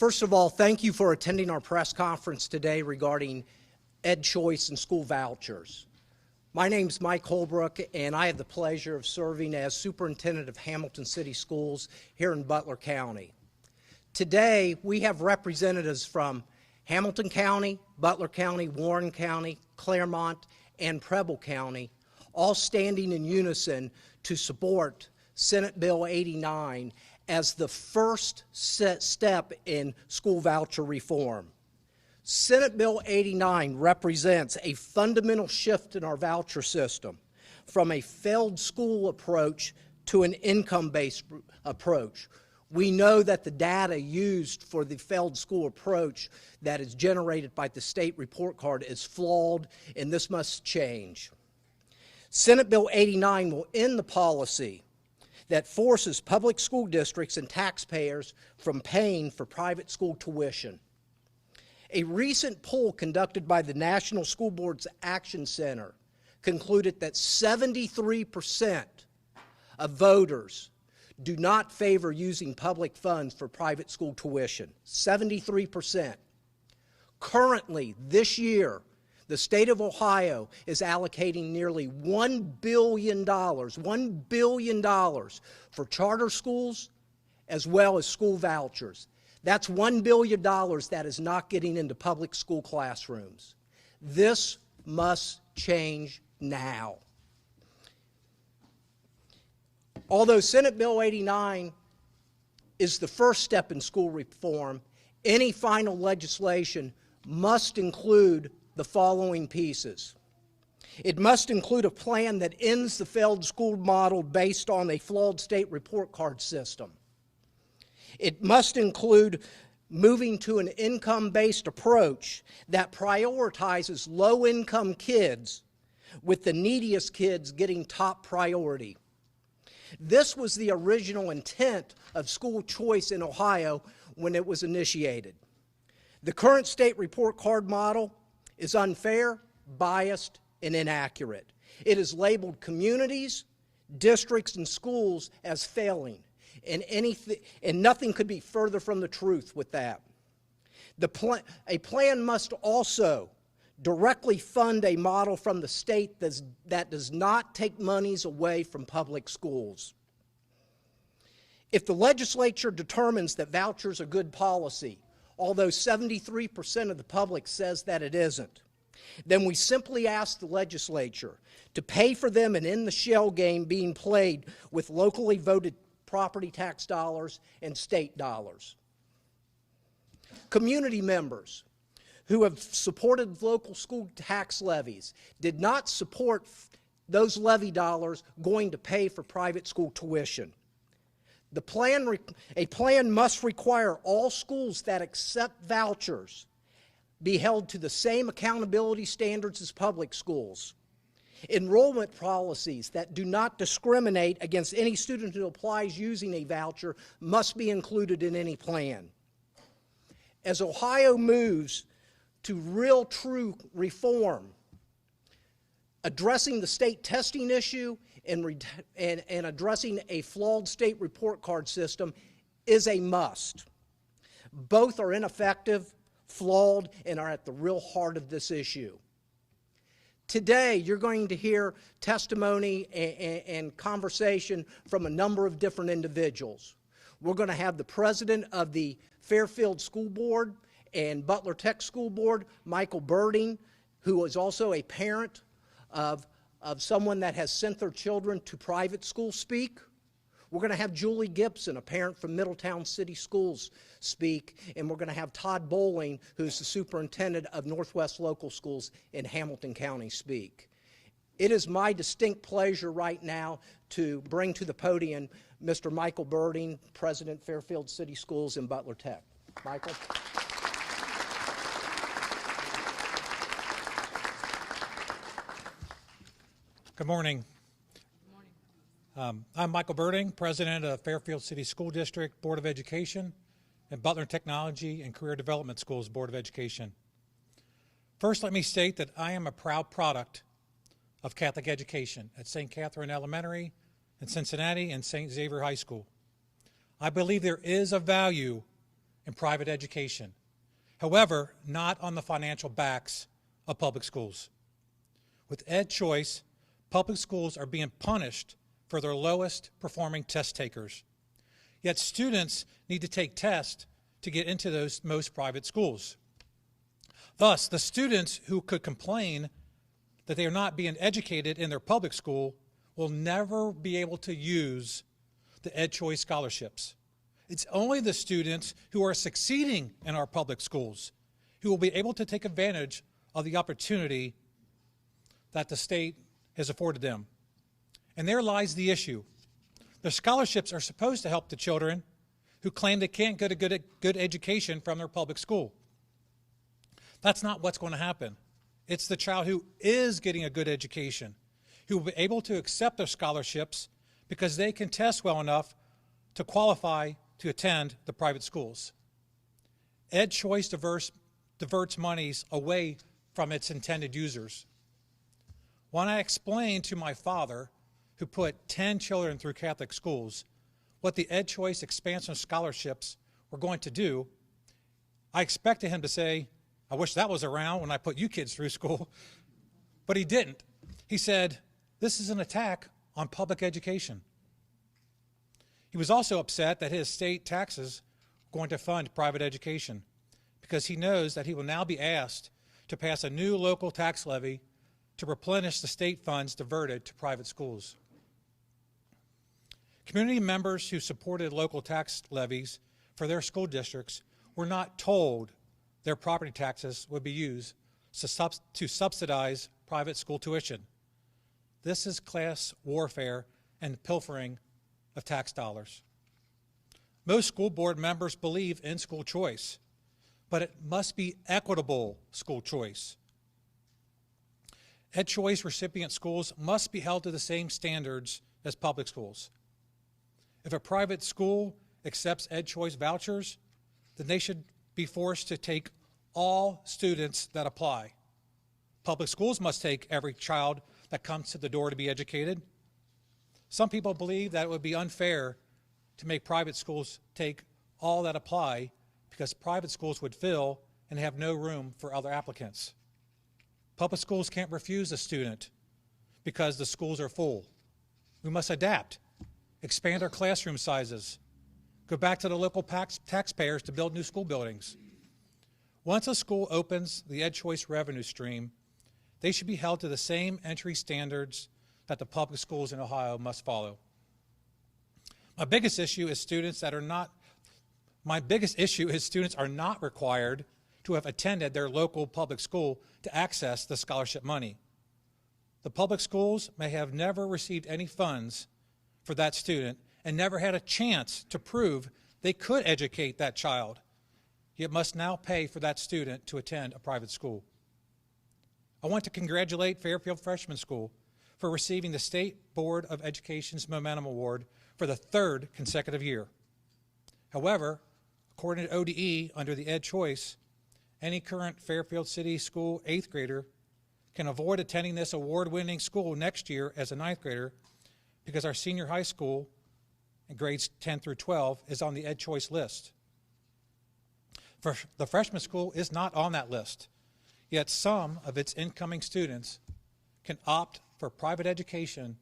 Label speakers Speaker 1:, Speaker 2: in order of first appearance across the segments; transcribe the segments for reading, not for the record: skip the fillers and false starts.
Speaker 1: First of all, thank you for attending our press conference today regarding EdChoice and school vouchers. My name's Mike Holbrook, and I have the pleasure of serving as Superintendent of Hamilton City Schools here in Butler County. Today, we have representatives from Hamilton County, Butler County, Warren County, Claremont, and Preble County, all standing in unison to support Senate Bill 89 as the first step in school voucher reform. Senate Bill 89 represents a fundamental shift in our voucher system from a failed school approach to an income-based approach. We know that the data used for the failed school approach that is generated by the state report card is flawed, and this must change. Senate Bill 89 will end the policy that forces public school districts and taxpayers from paying for private school tuition. A recent poll conducted by the National School Boards Action Center concluded that 73% of voters do not favor using public funds for private school tuition. 73%. Currently, this year, the state of Ohio is allocating nearly $1 billion for charter schools as well as school vouchers. That's $1 billion that is not getting into public school classrooms. This must change now. Although Senate Bill 89 is the first step in school reform, any final legislation must include the following pieces. It must include a plan that ends the failed school model based on a flawed state report card system. It must include moving to an income-based approach that prioritizes low-income kids, with the neediest kids getting top priority. This was the original intent of school choice in Ohio when it was initiated. The current state report card model is unfair, biased, and inaccurate. It is labeled communities, districts, and schools as failing. And nothing could be further from the truth with that. A plan must also directly fund a model from the state that does not take monies away from public schools. If the legislature determines that vouchers are good policy, although 73% of the public says that it isn't, then we simply ask the legislature to pay for them and end the shell game being played with locally voted property tax dollars and state dollars. Community members who have supported local school tax levies did not support those levy dollars going to pay for private school tuition. A plan must require all schools that accept vouchers be held to the same accountability standards as public schools. Enrollment policies that do not discriminate against any student who applies using a voucher must be included in any plan. As Ohio moves to real, true reform, addressing the state testing issue and addressing a flawed state report card system is a must. Both are ineffective, flawed, and are at the real heart of this issue. Today, you're going to hear testimony and conversation from a number of different individuals. We're going to have the president of the Fairfield School Board and Butler Tech School Board, Michael Burton, who is also a parent of someone that has sent their children to private school, speak. We're going to have Julie Gibson, a parent from Middletown City Schools, speak, and we're going to have Todd Bowling, who's the superintendent of Northwest Local Schools in Hamilton County, speak. It is my distinct pleasure right now to bring to the podium Mr. Michael Burton, President, Fairfield City Schools and Butler Tech. Michael.
Speaker 2: Good morning. I'm Michael Burton, President of Fairfield City School District Board of Education and Butler Technology and Career Development Schools Board of Education. First, let me state that I am a proud product of Catholic education at St. Catherine Elementary in Cincinnati and St. Xavier High School. I believe there is a value in private education. However, not on the financial backs of public schools. With EdChoice, public schools are being punished for their lowest performing test takers. Yet students need to take tests to get into those most private schools. Thus, the students who could complain that they are not being educated in their public school will never be able to use the EdChoice scholarships. It's only the students who are succeeding in our public schools who will be able to take advantage of the opportunity that the state has afforded them. And there lies the issue. The scholarships are supposed to help the children who claim they can't get a good education from their public school. That's not what's going to happen. It's the child who is getting a good education who will be able to accept their scholarships because they can test well enough to qualify to attend the private schools. EdChoice diverts monies away from its intended users. When I explained to my father, who put 10 children through Catholic schools, what the EdChoice expansion scholarships were going to do, I expected him to say, "I wish that was around when I put you kids through school." But he didn't. He said, "This is an attack on public education." He was also upset that his state taxes were going to fund private education because he knows that he will now be asked to pass a new local tax levy to replenish the state funds diverted to private schools. Community members who supported local tax levies for their school districts were not told their property taxes would be used to subsidize private school tuition. This is class warfare and pilfering of tax dollars. Most school board members believe in school choice, but it must be equitable school choice. EdChoice recipient schools must be held to the same standards as public schools. If a private school accepts EdChoice vouchers, then they should be forced to take all students that apply. Public schools must take every child that comes to the door to be educated. Some people believe that it would be unfair to make private schools take all that apply because private schools would fill and have no room for other applicants. Public schools can't refuse a student because the schools are full. We must adapt, expand our classroom sizes, go back to the local taxpayers to build new school buildings. Once a school opens the EdChoice revenue stream, they should be held to the same entry standards that the public schools in Ohio must follow. My biggest issue is students are not required to have attended their local public school to access the scholarship money. The public schools may have never received any funds for that student and never had a chance to prove they could educate that child, yet must now pay for that student to attend a private school. I want to congratulate Fairfield Freshman School for receiving the State Board of Education's Momentum Award for the third consecutive year. However, according to ODE, under the EdChoice, any current Fairfield City School 8th grader can avoid attending this award-winning school next year as a 9th grader because our senior high school in grades 10 through 12 is on the EdChoice list. The freshman school is not on that list, yet some of its incoming students can opt for private education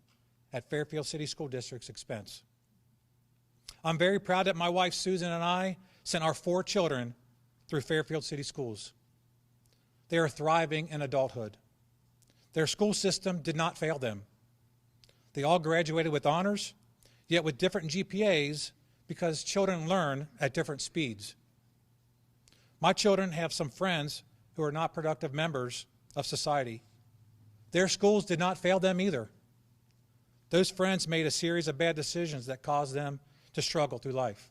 Speaker 2: at Fairfield City School District's expense. I'm very proud that my wife Susan and I sent our 4 children through Fairfield City Schools. They are thriving in adulthood. Their school system did not fail them. They all graduated with honors, yet with different GPAs because children learn at different speeds. My children have some friends who are not productive members of society. Their schools did not fail them either. Those friends made a series of bad decisions that caused them to struggle through life.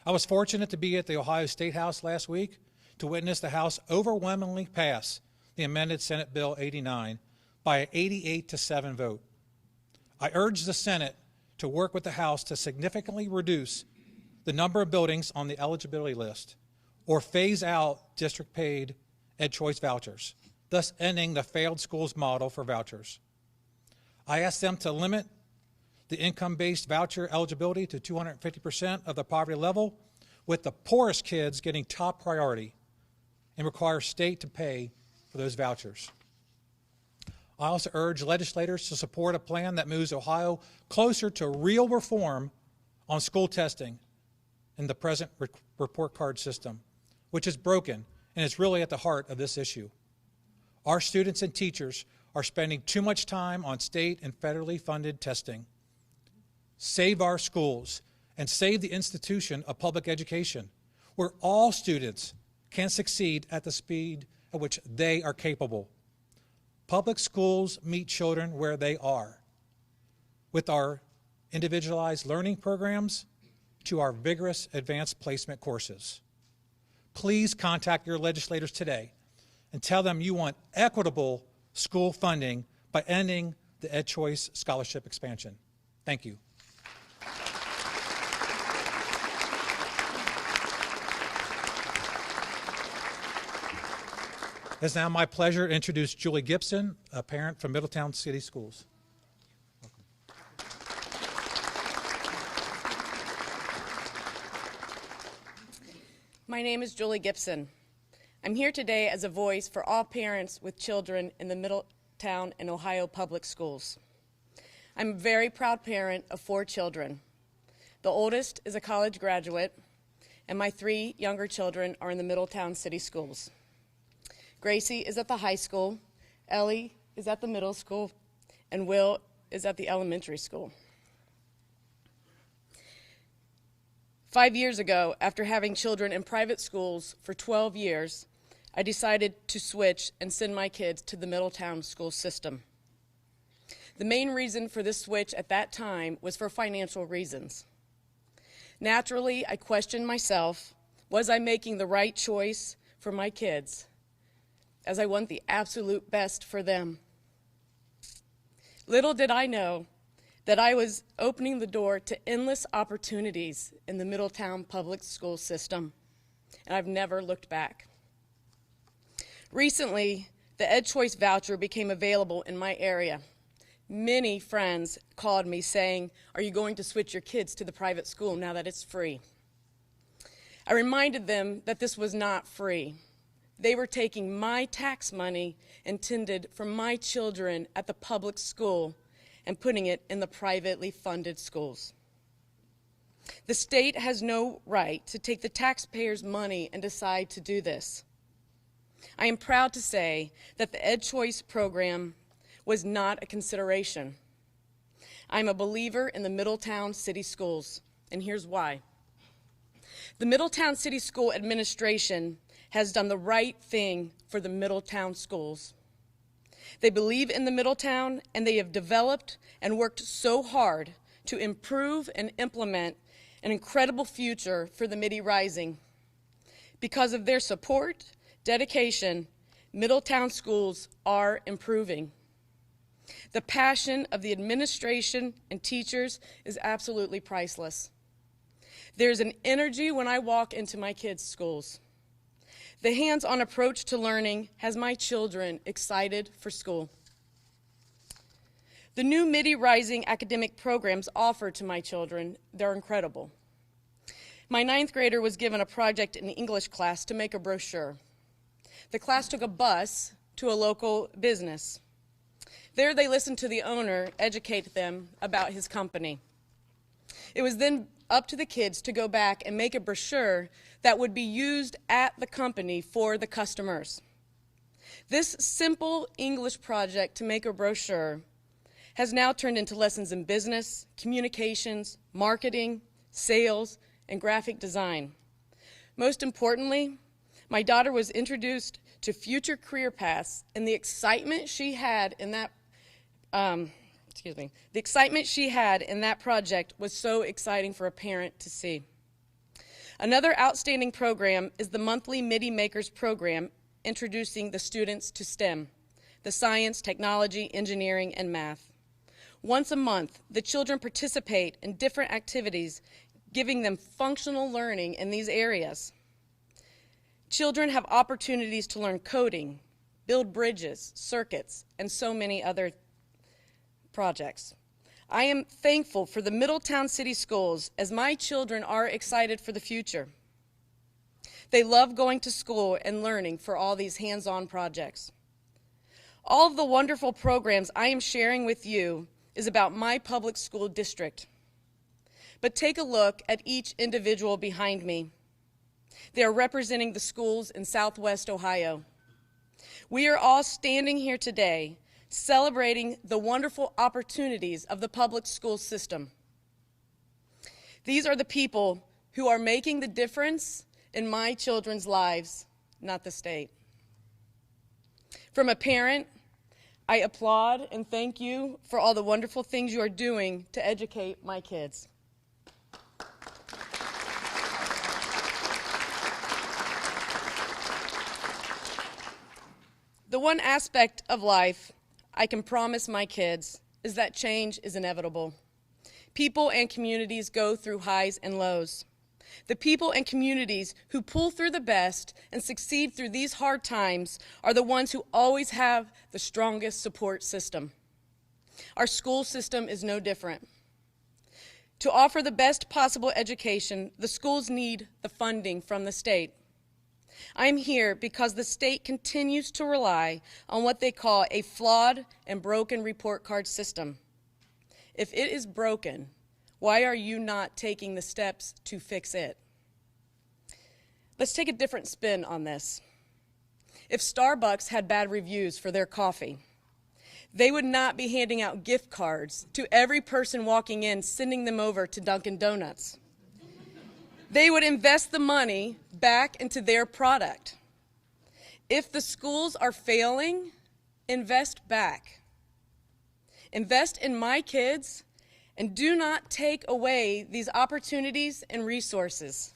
Speaker 2: I was fortunate to be at the Ohio State House last week to witness the House overwhelmingly pass the amended Senate Bill 89 by an 88-7 vote. I urge the Senate to work with the House to significantly reduce the number of buildings on the eligibility list or phase out district-paid EdChoice vouchers, thus ending the failed schools model for vouchers. I asked them to limit the income-based voucher eligibility to 250% of the poverty level, with the poorest kids getting top priority, and require state to pay for those vouchers. I also urge legislators to support a plan that moves Ohio closer to real reform on school testing in the present report card system, which is broken and is really at the heart of this issue. Our students and teachers are spending too much time on state and federally funded testing. Save our schools and save the institution of public education, where all students can succeed at the speed at which they are capable. Public schools meet children where they are, with our individualized learning programs to our vigorous advanced placement courses. Please contact your legislators today and tell them you want equitable school funding by ending the EdChoice scholarship expansion. Thank you. It's now my pleasure to introduce Julie Gibson, a parent from Middletown City Schools.
Speaker 3: My name is Julie Gibson. I'm here today as a voice for all parents with children in the Middletown and Ohio public schools. I'm a very proud parent of 4 children. The oldest is a college graduate, and my 3 younger children are in the Middletown City Schools. Gracie is at the high school, Ellie is at the middle school, and Will is at the elementary school. 5 years ago, after having children in private schools for 12 years, I decided to switch and send my kids to the Middletown school system. The main reason for this switch at that time was for financial reasons. Naturally, I questioned myself, was I making the right choice for my kids, as I want the absolute best for them? Little did I know that I was opening the door to endless opportunities in the Middletown public school system, and I've never looked back. Recently, the EdChoice voucher became available in my area. Many friends called me saying, "Are you going to switch your kids to the private school now that it's free?" I reminded them that this was not free. They were taking my tax money intended for my children at the public school and putting it in the privately funded schools. The state has no right to take the taxpayers' money and decide to do this. I am proud to say that the EdChoice program was not a consideration. I'm a believer in the Middletown City Schools, and here's why. The Middletown City School Administration has done the right thing for the Middletown schools. They believe in the Middletown, and they have developed and worked so hard to improve and implement an incredible future for the Midi Rising. Because of their support, dedication, Middletown schools are improving. The passion of the administration and teachers is absolutely priceless. There's an energy when I walk into my kids' schools. The hands-on approach to learning has my children excited for school. The new Midi Rising academic programs offered to my children, they're incredible. My 9th grader was given a project in the English class to make a brochure. The class took a bus to a local business. There they listened to the owner educate them about his company. It was then up to the kids to go back and make a brochure that would be used at the company for the customers. This simple English project to make a brochure has now turned into lessons in business, communications, marketing, sales, and graphic design. Most importantly, my daughter was introduced to future career paths, and the excitement she had in that project was so exciting for a parent to see. Another outstanding program is the monthly Midi Makers program, introducing the students to STEM, the science, technology, engineering, and math. Once a month, the children participate in different activities, giving them functional learning in these areas. Children have opportunities to learn coding, build bridges, circuits, and so many other projects. I am thankful for the Middletown City Schools, as my children are excited for the future. They love going to school and learning for all these hands-on projects. All of the wonderful programs I am sharing with you is about my public school district. But take a look at each individual behind me. They are representing the schools in Southwest Ohio. We are all standing here today celebrating the wonderful opportunities of the public school system. These are the people who are making the difference in my children's lives, not the state. From a parent, I applaud and thank you for all the wonderful things you are doing to educate my kids. The one aspect of life I can promise my kids is that change is inevitable. People and communities go through highs and lows. The people and communities who pull through the best and succeed through these hard times are the ones who always have the strongest support system. Our school system is no different. To offer the best possible education, the schools need the funding from the state. I'm here because the state continues to rely on what they call a flawed and broken report card system. If it is broken, why are you not taking the steps to fix it? Let's take a different spin on this. If Starbucks had bad reviews for their coffee, they would not be handing out gift cards to every person walking in, sending them over to Dunkin Donuts. They would invest the money back into their product. If the schools are failing, invest back. Invest in my kids and do not take away these opportunities and resources.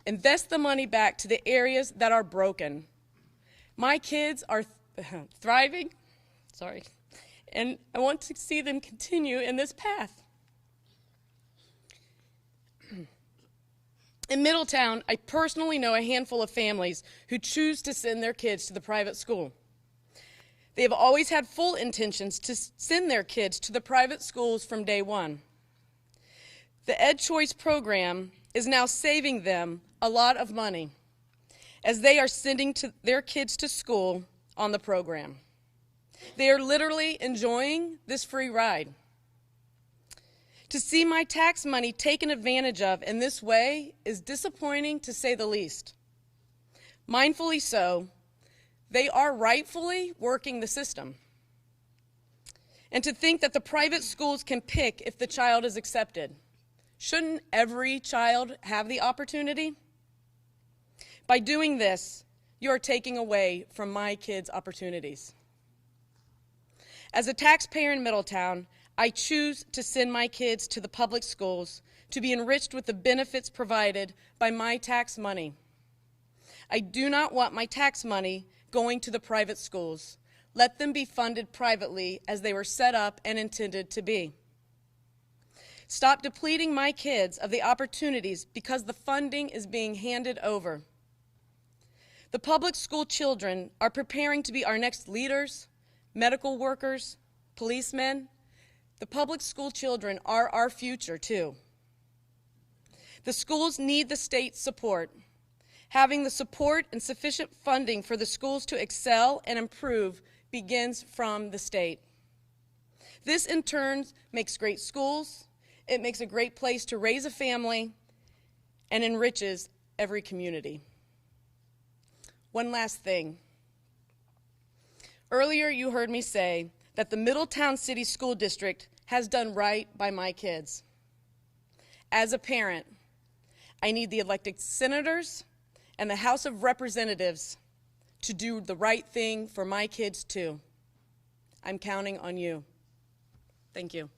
Speaker 3: Invest the money back to the areas that are broken. My kids are thriving, and I want to see them continue in this path. In Middletown, I personally know a handful of families who choose to send their kids to the private school. They have always had full intentions to send their kids to the private schools from day one. The EdChoice program is now saving them a lot of money as they are sending their kids to school on the program. They are literally enjoying this free ride. To see my tax money taken advantage of in this way is disappointing, to say the least. Mindfully so, they are rightfully working the system. And to think that the private schools can pick if the child is accepted. Shouldn't every child have the opportunity? By doing this, you are taking away from my kids' opportunities. As a taxpayer in Middletown, I choose to send my kids to the public schools to be enriched with the benefits provided by my tax money. I do not want my tax money going to the private schools. Let them be funded privately as they were set up and intended to be. Stop depleting my kids of the opportunities because the funding is being handed over. The public school children are preparing to be our next leaders, medical workers, policemen. The public school children are our future, too. The schools need the state's support. Having the support and sufficient funding for the schools to excel and improve begins from the state. This, in turn, makes great schools, it makes a great place to raise a family, and enriches every community. One last thing. Earlier, you heard me say that the Middletown City School District has done right by my kids. As a parent, I need the elected senators and the House of Representatives to do the right thing for my kids too. I'm counting on you. Thank you.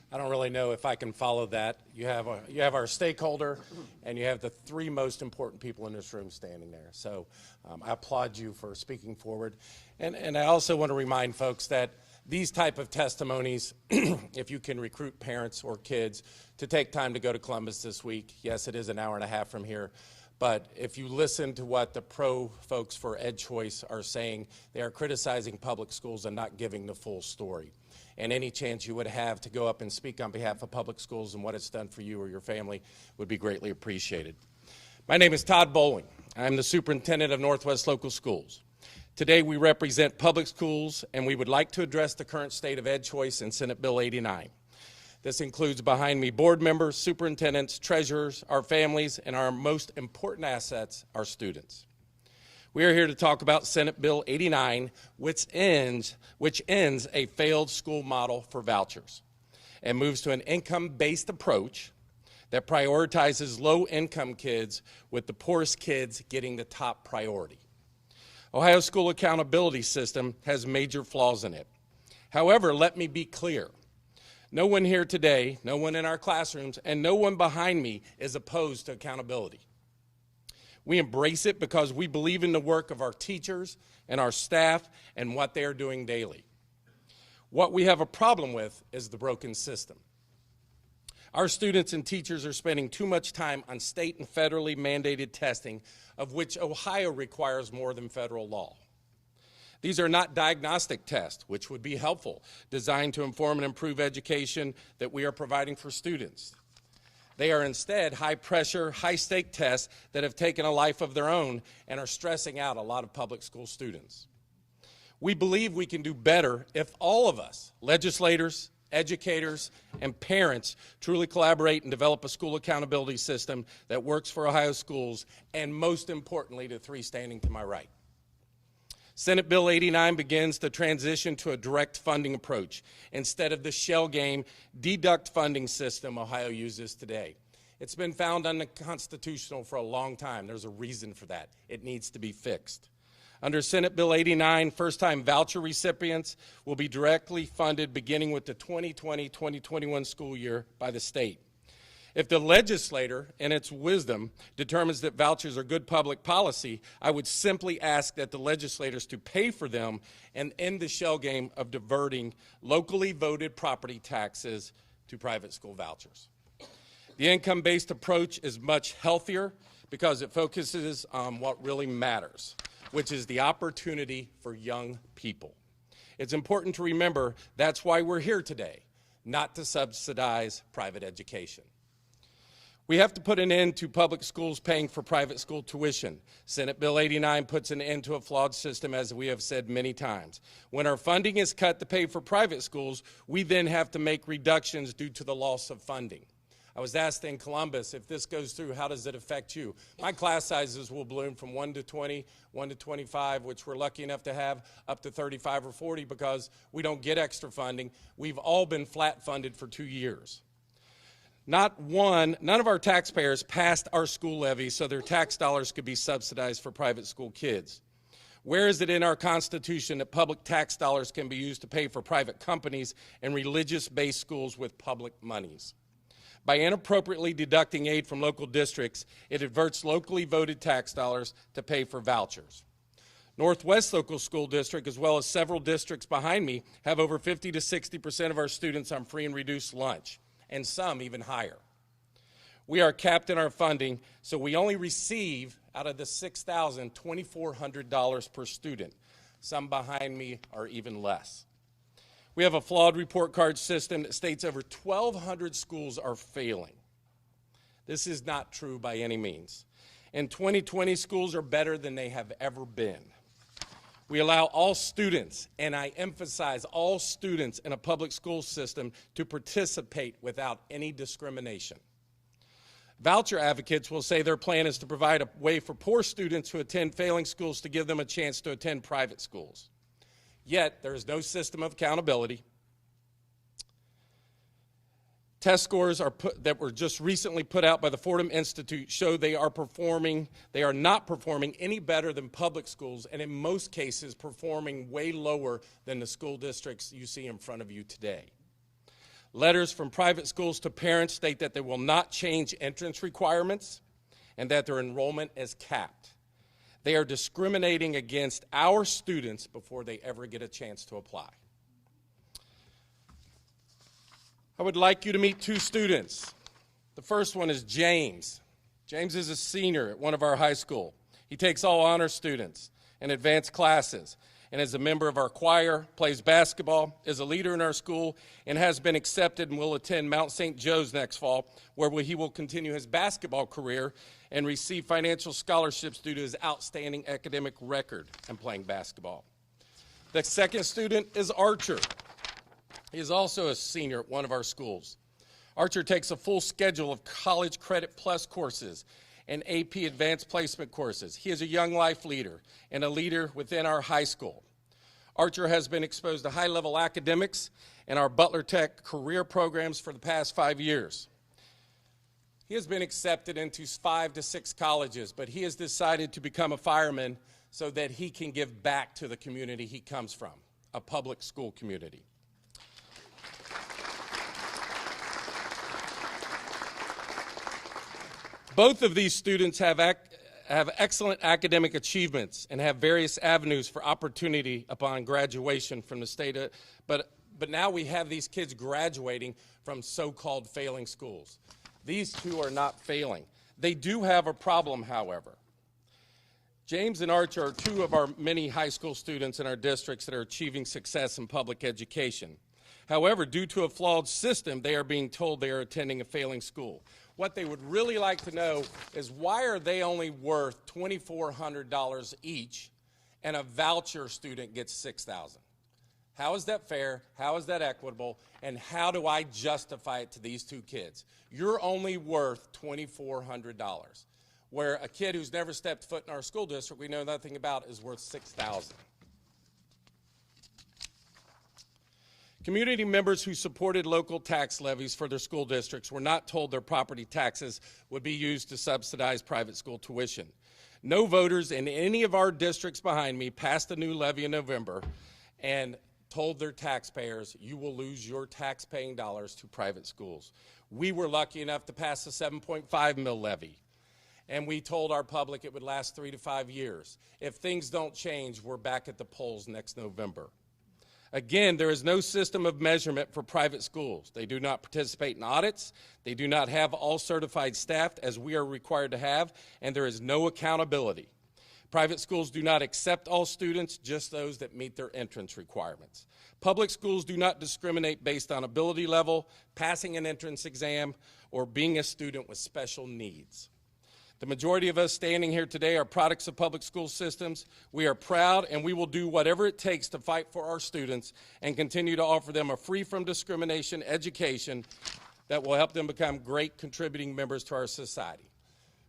Speaker 4: I don't really know if I can follow that. You have our stakeholder, and you have the three most important people in this room standing there. So I applaud you for speaking forward. And I also want to remind folks that these type of testimonies, if you can recruit parents or kids to take time to go to Columbus this week, yes, it is an hour and a half from here, But if you listen to what the pro folks for EdChoice are saying, they are criticizing public schools and not giving the full story. And any chance you would have to go up and speak on behalf of public schools and what it's done for you or your family would be greatly appreciated. My name is Todd Bowling. I'm the superintendent of Northwest Local Schools. Today we represent public schools, and we would like to address the current state of EdChoice and Senate Bill 89. This includes behind me board members, superintendents, treasurers, our families, and our most important assets, our students. We are here to talk about Senate Bill 89, which ends a failed school model for vouchers and moves to an income-based approach that prioritizes low-income kids, with the poorest kids getting the top priority. Ohio's school accountability system has major flaws in it. However, let me be clear. No one here today, no one in our classrooms, and no one behind me is opposed to accountability. We embrace it because we believe in the work of our teachers and our staff and what they are doing daily. What we have a problem with is the broken system. Our students and teachers are spending too much time on state and federally mandated testing, of which Ohio requires more than federal law. These are not diagnostic tests, which would be helpful, designed to inform and improve education that we are providing for students. They are instead high-pressure, high-stake tests that have taken a life of their own and are stressing out a lot of public school students. We believe we can do better if all of us, legislators, educators, and parents, truly collaborate and develop a school accountability system that works for Ohio schools, and most importantly, the three standing to my right. Senate Bill 89 begins the transition to a direct funding approach instead of the shell game deduct funding system Ohio uses today. It's been found unconstitutional for a long time. There's a reason for that. It needs to be fixed. Under Senate Bill 89, first-time voucher recipients will be directly funded beginning with the 2020-2021 school year by the state. If the legislator, in its wisdom, determines that vouchers are good public policy, I would simply ask that the legislators to pay for them and end the shell game of diverting locally voted property taxes to private school vouchers. The income-based approach is much healthier because it focuses on what really matters, which is the opportunity for young people. It's important to remember that's why we're here today, not to subsidize private education. We have to put an end to public schools paying for private school tuition. Senate Bill 89 puts an end to a flawed system, as we have said many times. When our funding is cut to pay for private schools, we then have to make reductions due to the loss of funding. I was asked in Columbus, if this goes through, how does it affect you? My class sizes will bloom from 1 to 20, 1 to 25, which we're lucky enough to have, up to 35 or 40 because we don't get extra funding. We've all been flat funded for 2 years. None of our taxpayers passed our school levy so their tax dollars could be subsidized for private school kids. Where is it in our Constitution that public tax dollars can be used to pay for private companies and religious-based schools with public monies? By inappropriately deducting aid from local districts, it diverts locally voted tax dollars to pay for vouchers. Northwest Local School District, as well as several districts behind me, have over 50 to 60% of our students on free and reduced lunch, and some even higher. We are capped in our funding, so we only receive out of the $6,000, $2,400 per student. Some behind me are even less. We have a flawed report card system that states over 1,200 schools are failing. This is not true by any means. In 2020, schools are better than they have ever been. We allow all students, and I emphasize all students in a public school system, to participate without any discrimination. Voucher advocates will say their plan is to provide a way for poor students who attend failing schools to give them a chance to attend private schools. Yet, there is no system of accountability. Test scores that were just recently put out by the Fordham Institute show they are not performing any better than public schools, and in most cases performing way lower than the school districts you see in front of you today. Letters from private schools to parents state that they will not change entrance requirements and that their enrollment is capped. They are discriminating against our students before they ever get a chance to apply. I would like you to meet two students. The first one is James. James is a senior at one of our high schools. He takes all honor students and advanced classes, and is a member of our choir, plays basketball, is a leader in our school, and has been accepted and will attend Mount St. Joe's next fall, where he will continue his basketball career and receive financial scholarships due to his outstanding academic record in playing basketball. The second student is Archer. He is also a senior at one of our schools. Archer takes a full schedule of college credit plus courses and AP advanced placement courses. He is a young life leader and a leader within our high school. Archer has been exposed to high-level academics and our Butler Tech career programs for the past 5 years. He has been accepted into 5 to 6 colleges, but he has decided to become a fireman so that he can give back to the community he comes from, a public school community. Both of these students have excellent academic achievements and have various avenues for opportunity upon graduation from the state. But now we have these kids graduating from so-called failing schools. These two are not failing. They do have a problem, however. James and Archer are two of our many high school students in our districts that are achieving success in public education. However, due to a flawed system, they are being told they are attending a failing school. What they would really like to know is why are they only worth $2,400 each and a voucher student gets $6,000? How is that fair? How is that equitable? And how do I justify it to these two kids? You're only worth $2,400, where a kid who's never stepped foot in our school district we know nothing about is worth $6,000. Community members who supported local tax levies for their school districts were not told their property taxes would be used to subsidize private school tuition. No voters in any of our districts behind me passed a new levy in November and told their taxpayers, you will lose your tax-paying dollars to private schools. We were lucky enough to pass a 7.5 mil levy, and we told our public it would last 3 to 5 years. If things don't change, we're back at the polls next November. Again, there is no system of measurement for private schools. They do not participate in audits. They do not have all certified staff as we are required to have, and there is no accountability. Private schools do not accept all students, just those that meet their entrance requirements. Public schools do not discriminate based on ability level, passing an entrance exam, or being a student with special needs. The majority of us standing here today are products of public school systems. We are proud, and we will do whatever it takes to fight for our students and continue to offer them a free from discrimination education that will help them become great contributing members to our society.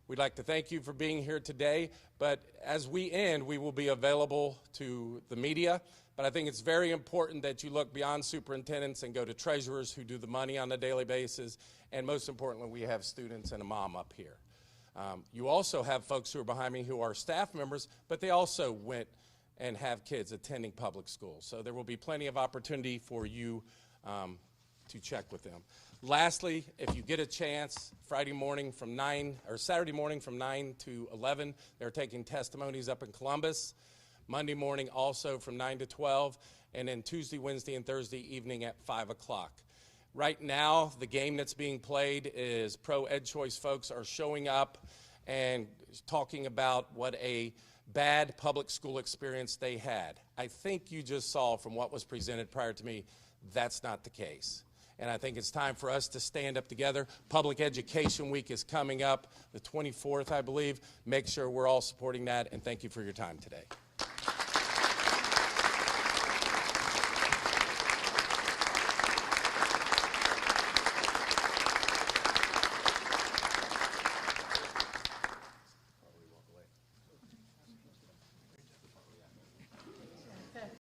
Speaker 4: We'd like to thank you for being here today, but as we end, we will be available to the media. But I think it's very important that you look beyond superintendents and go to treasurers who do the money on a daily basis, and most importantly, we have students and a mom up here. You also have folks who are behind me who are staff members, but they also went and have kids attending public schools. So there will be plenty of opportunity for you to check with them. Lastly, if you get a chance, Saturday morning from 9 to 11, they're taking testimonies up in Columbus. Monday morning also from 9 to 12, and then Tuesday, Wednesday, and Thursday evening at 5 o'clock. Right now, the game that's being played is pro EdChoice folks are showing up and talking about what a bad public school experience they had. I think you just saw from what was presented prior to me, that's not the case. And I think it's time for us to stand up together. Public Education Week is coming up the 24th, I believe. Make sure we're all supporting that, and thank you for your time today.